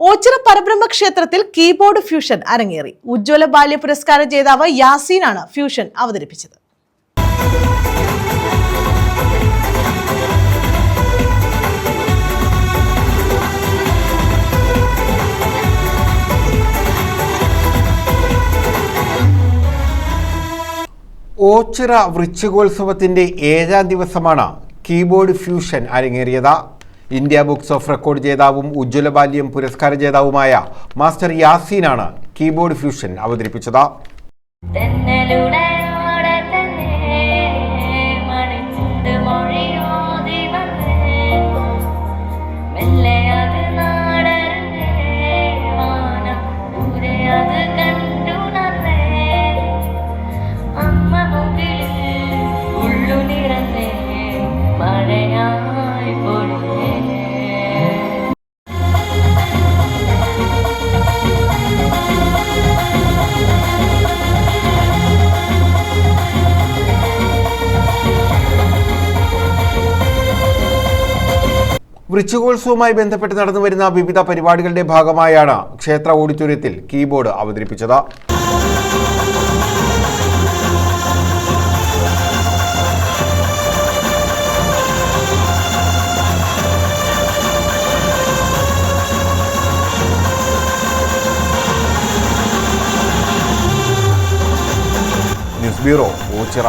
ഓച്ചിറ പരബ്രഹ്മ ക്ഷേത്രത്തിൽ keyboard fusion അരങ്ങേറി. ഉജ്ജ്വല ബാല്യ പുരസ്കാര ജേതാവ് യാസീനാണ് ഫ്യൂഷൻ അവതരിപ്പിച്ചത്. ഓച്ചിറ വൃശ്ചികോത്സവത്തിന്റെ 7ാം ദിവസമാണ് കീബോർഡ് ഫ്യൂഷൻ അരങ്ങേറിയത്. ഇന്ത്യ ബുക്സ് ഓഫ് റെക്കോർഡ് ജേതാവും ഉജ്ജ്വല ബാല്യം പുരസ്കാര ജേതാവുമായ മാസ്റ്റർ യാസീനാണ് കീബോർഡ് ഫ്യൂഷൻ അവതരിപ്പിച്ചത്. വൃശ്ചികോത്സവവുമായി ബന്ധപ്പെട്ട് നടന്നുവരുന്ന വിവിധ പരിപാടികളുടെ ഭാഗമായാണ് ക്ഷേത്ര ഓഡിറ്റോറിയത്തിൽ കീബോർഡ് അവതരിപ്പിച്ചത്. News bureau, Ochira.